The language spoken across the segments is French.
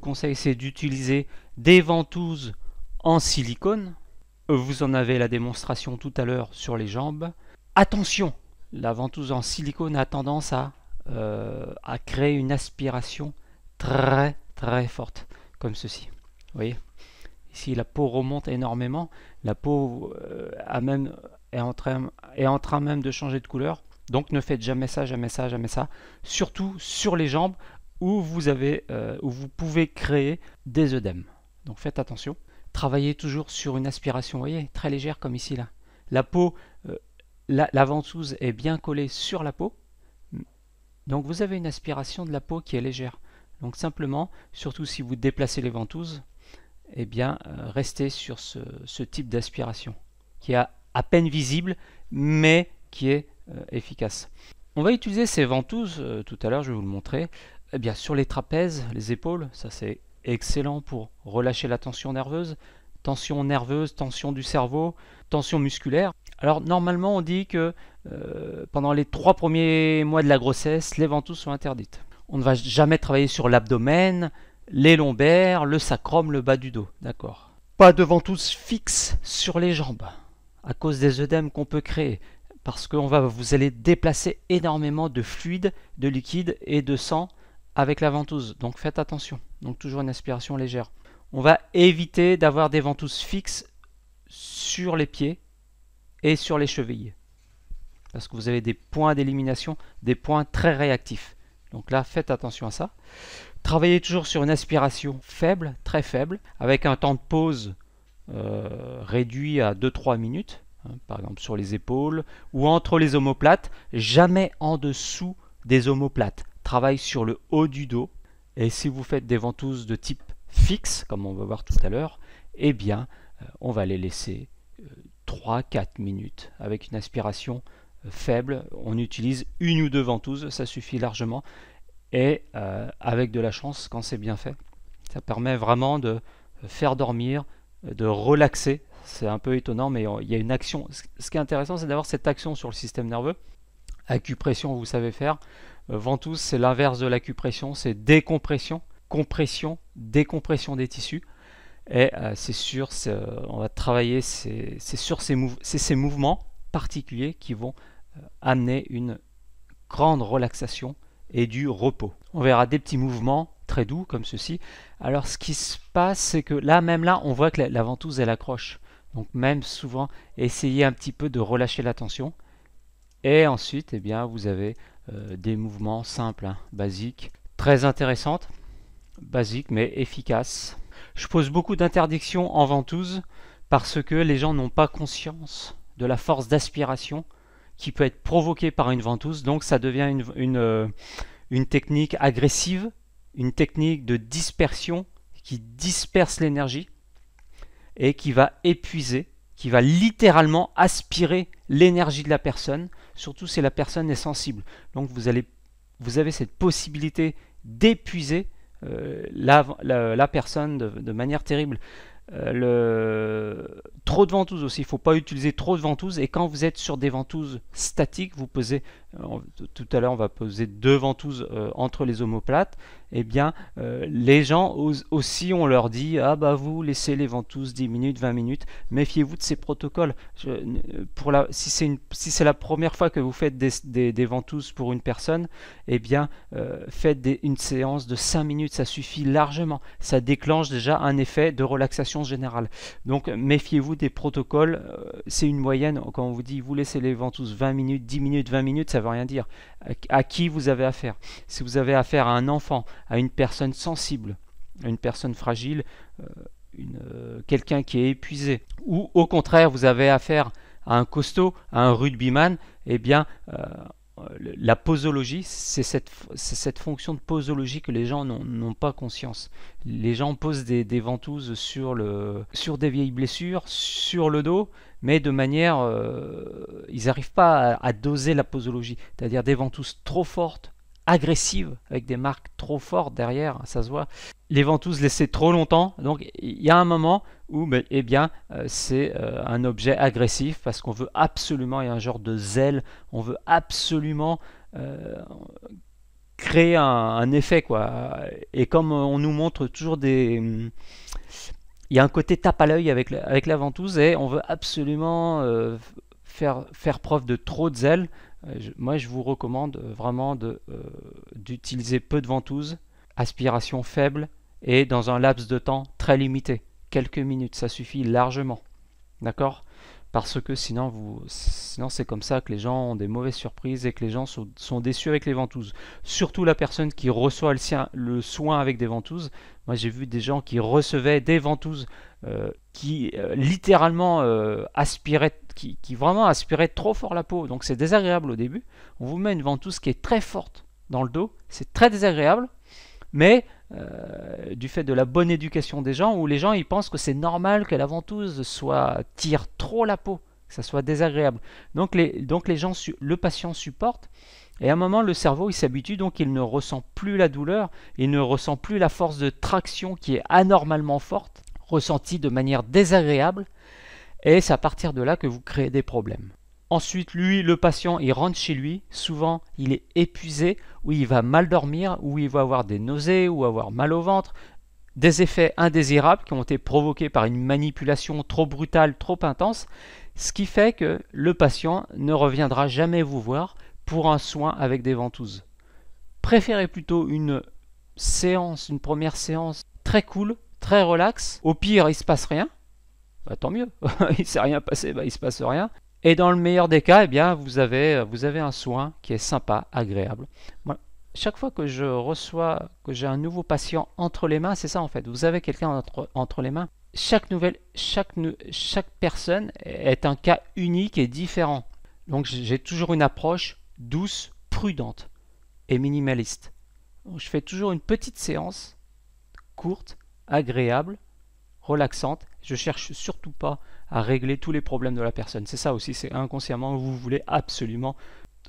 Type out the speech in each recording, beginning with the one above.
conseille, c'est d'utiliser des ventouses en silicone. Vous en avez la démonstration tout à l'heure sur les jambes. Attention, la ventouse en silicone a tendance à créer une aspiration très très forte, comme ceci. Vous voyez, ici la peau remonte énormément, la peau est en train même de changer de couleur. Donc ne faites jamais ça, jamais ça, jamais ça. Surtout sur les jambes où vous pouvez créer des œdèmes. Donc faites attention. Travaillez toujours sur une aspiration, vous voyez, très légère comme ici là. La peau, la ventouse est bien collée sur la peau. Donc vous avez une aspiration de la peau qui est légère. Donc simplement, surtout si vous déplacez les ventouses, eh bien restez sur ce type d'aspiration qui est à peine visible mais qui est efficace. On va utiliser ces ventouses, tout à l'heure je vais vous le montrer, eh bien, sur les trapèzes, les épaules, ça c'est excellent pour relâcher la tension nerveuse, tension du cerveau, tension musculaire. Alors normalement on dit que pendant les 3 premiers mois de la grossesse, les ventouses sont interdites. On ne va jamais travailler sur l'abdomen, les lombaires, le sacrum, le bas du dos, d'accord. Pas de ventouse fixe sur les jambes, à cause des œdèmes qu'on peut créer, parce que vous allez déplacer énormément de fluide, de liquide et de sang avec la ventouse, donc faites attention. Donc toujours une aspiration légère. On va éviter d'avoir des ventouses fixes sur les pieds et sur les chevilles, parce que vous avez des points d'élimination, des points très réactifs. Donc là, faites attention à ça. Travaillez toujours sur une aspiration faible, très faible, avec un temps de pause réduit à 2-3 minutes, hein, par exemple sur les épaules ou entre les omoplates, jamais en dessous des omoplates. Travaille sur le haut du dos, et si vous faites des ventouses de type fixe, comme on va voir tout à l'heure, eh bien, on va les laisser 3-4 minutes avec une aspiration faible. On utilise une ou deux ventouses, ça suffit largement, et avec de la chance, quand c'est bien fait, ça permet vraiment de faire dormir, de relaxer. C'est un peu étonnant, mais il y a une action. Ce qui est intéressant, c'est d'avoir cette action sur le système nerveux. Acupression, vous savez faire. Ventouse, c'est l'inverse de l'acupression, c'est décompression, compression, décompression des tissus. Et c'est sûr, on va travailler, c'est ces mouvements particuliers qui vont amener une grande relaxation et du repos. On verra des petits mouvements très doux comme ceci. Alors ce qui se passe, c'est que là, on voit que la ventouse, elle accroche. Donc même souvent, essayez un petit peu de relâcher la tension. Et ensuite, eh bien, vous avez des mouvements simples, hein, basiques, très intéressantes, basiques mais efficaces. Je pose beaucoup d'interdictions en ventouse parce que les gens n'ont pas conscience de la force d'aspiration qui peut être provoquée par une ventouse. Donc ça devient une technique agressive, une technique de dispersion qui disperse l'énergie et qui va épuiser, qui va littéralement aspirer l'énergie de la personne, surtout si la personne est sensible. Donc vous avez cette possibilité d'épuiser la personne de manière terrible. Trop de ventouses aussi, il ne faut pas utiliser trop de ventouses, et quand vous êtes sur des ventouses statiques, vous posez, tout à l'heure on va poser 2 ventouses entre les omoplates, et bien les gens aussi on leur dit ah bah vous laissez les ventouses 10 minutes, 20 minutes, méfiez-vous de ces protocoles. Si c'est la première fois que vous faites des ventouses pour une personne, et bien faites une séance de 5 minutes, ça suffit largement, ça déclenche déjà un effet de relaxation générale. Donc méfiez-vous des protocoles, c'est une moyenne. Quand on vous dit vous laissez les ventouses 20 minutes, 10 minutes, 20 minutes, ça ne veut rien dire. À qui vous avez affaire? Si vous avez affaire à un enfant, à une personne sensible, à une personne fragile, quelqu'un qui est épuisé, ou au contraire vous avez affaire à un costaud, à un rugbyman, eh bien la posologie, c'est cette fonction de posologie que les gens n'ont pas conscience. Les gens posent des ventouses sur des vieilles blessures, sur le dos, mais de manière... ils n'arrivent pas à doser la posologie, c'est-à-dire des ventouses trop fortes, agressives, avec des marques trop fortes derrière, ça se voit. Les ventouses laissées trop longtemps, donc il y a un moment où eh bien, c'est un objet agressif parce qu'on veut absolument, il y a un genre de zèle, on veut absolument créer un effet, quoi. Et comme on nous montre toujours il y a un côté tape à l'œil avec la ventouse et on veut absolument faire preuve de trop de zèle. Moi, je vous recommande vraiment d'utiliser peu de ventouse, aspiration faible et dans un laps de temps très limité. Quelques minutes, ça suffit largement. D'accord? Parce que sinon c'est comme ça que les gens ont des mauvaises surprises et que les gens sont déçus avec les ventouses. Surtout la personne qui reçoit le soin avec des ventouses. Moi j'ai vu des gens qui recevaient des ventouses qui littéralement aspiraient, qui vraiment aspiraient trop fort la peau. Donc c'est désagréable au début. On vous met une ventouse qui est très forte dans le dos. C'est très désagréable. Mais du fait de la bonne éducation des gens, où les gens ils pensent que c'est normal que la ventouse tire trop la peau, que ça soit désagréable. Donc les gens, le patient supporte, et à un moment le cerveau il s'habitue, donc il ne ressent plus la douleur, il ne ressent plus la force de traction qui est anormalement forte, ressentie de manière désagréable, et c'est à partir de là que vous créez des problèmes. Ensuite, lui, le patient, il rentre chez lui. Souvent, il est épuisé, ou il va mal dormir, ou il va avoir des nausées, ou avoir mal au ventre. Des effets indésirables qui ont été provoqués par une manipulation trop brutale, trop intense, ce qui fait que le patient ne reviendra jamais vous voir pour un soin avec des ventouses. Préférez plutôt une première séance très cool, très relax. Au pire, il ne se passe rien. Bah, tant mieux. Il ne s'est rien passé, bah, il ne se passe rien. Et dans le meilleur des cas, eh bien, vous avez un soin qui est sympa, agréable. Moi, chaque fois que j'ai un nouveau patient entre les mains, c'est ça en fait. Vous avez quelqu'un entre les mains. Chaque personne est un cas unique et différent. Donc j'ai toujours une approche douce, prudente et minimaliste. Donc, je fais toujours une petite séance, courte, agréable, relaxante. Je cherche surtout pas à régler tous les problèmes de la personne. C'est ça aussi, c'est inconsciemment, vous voulez absolument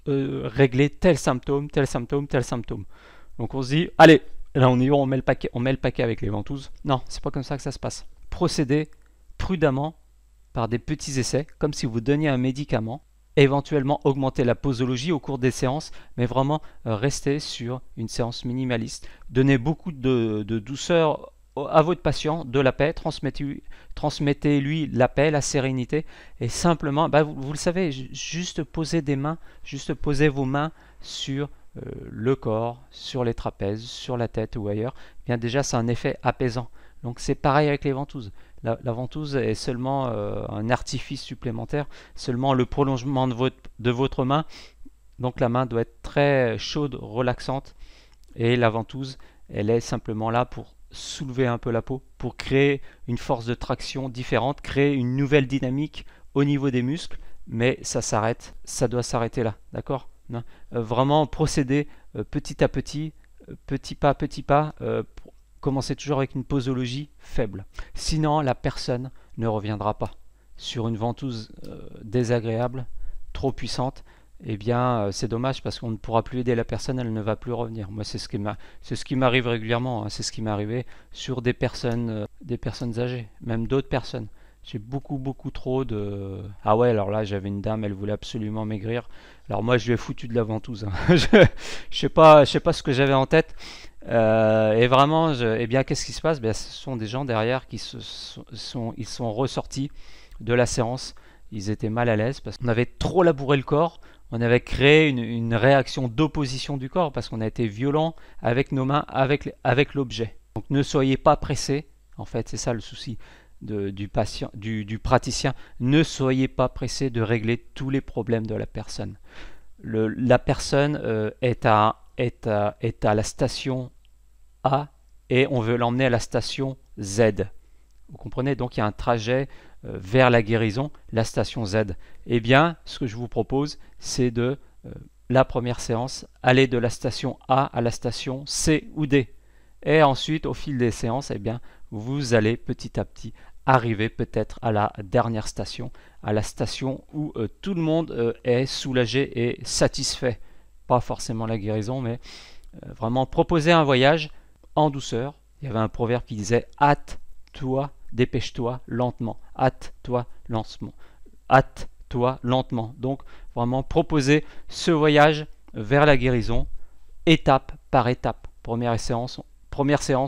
régler tel symptôme, tel symptôme, tel symptôme. Donc on se dit, allez, là on y va, on met le paquet avec les ventouses. Non, c'est pas comme ça que ça se passe. Procédez prudemment par des petits essais, comme si vous donniez un médicament, éventuellement augmenter la posologie au cours des séances, mais vraiment rester sur une séance minimaliste. Donnez beaucoup de douceur à votre patient, de la paix, transmettez-lui la paix, la sérénité, et simplement, vous le savez, juste poser vos mains sur le corps, sur les trapèzes, sur la tête ou ailleurs, eh bien déjà c'est un effet apaisant. Donc c'est pareil avec les ventouses. La ventouse est seulement un artifice supplémentaire, seulement le prolongement de votre main. Donc la main doit être très chaude, relaxante, et la ventouse, elle est simplement là pour soulever un peu la peau, pour créer une force de traction différente, créer une nouvelle dynamique au niveau des muscles, mais ça doit s'arrêter là, d'accord? Vraiment procéder petit à petit, petit pas, commencez toujours avec une posologie faible. Sinon, la personne ne reviendra pas. Sur une ventouse désagréable, trop puissante, eh bien c'est dommage parce qu'on ne pourra plus aider la personne, elle ne va plus revenir. Moi c'est ce qui m'arrive régulièrement, hein. C'est ce qui m'est arrivé sur des personnes âgées, même d'autres personnes. J'ai beaucoup trop de... Ah ouais, alors là j'avais une dame, elle voulait absolument maigrir. Alors moi je lui ai foutu de la ventouse, hein. Je sais pas ce que j'avais en tête. Et vraiment, eh bien qu'est-ce qui se passe? Ce sont des gens derrière qui ils sont ressortis de la séance. Ils étaient mal à l'aise parce qu'on avait trop labouré le corps. On avait créé une réaction d'opposition du corps parce qu'on a été violent avec nos mains, avec l'objet. Donc ne soyez pas pressé. En fait, c'est ça le souci du praticien. Ne soyez pas pressé de régler tous les problèmes de la personne. La personne est à la station A et on veut l'emmener à la station Z. Vous comprenez? Donc il y a un trajet vers la guérison, la station Z. Eh bien, ce que je vous propose, c'est de la première séance, aller de la station A à la station C ou D. Et ensuite, au fil des séances, eh bien, vous allez petit à petit arriver peut-être à la dernière station, à la station où tout le monde est soulagé et satisfait. Pas forcément la guérison, mais vraiment proposer un voyage en douceur. Il y avait un proverbe qui disait « hâte-toi, dépêche-toi lentement, hâte-toi lentement, hâte-toi lentement ». Donc vraiment proposer ce voyage vers la guérison étape par étape. Première séance,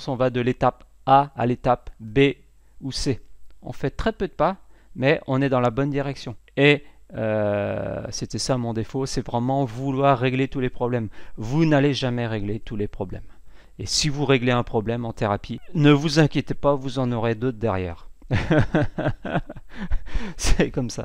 on va de l'étape A à l'étape B ou C. On fait très peu de pas, mais on est dans la bonne direction. Et c'était ça mon défaut, c'est vraiment vouloir régler tous les problèmes. Vous n'allez jamais régler tous les problèmes. Et si vous réglez un problème en thérapie, ne vous inquiétez pas, vous en aurez d'autres derrière. C'est comme ça.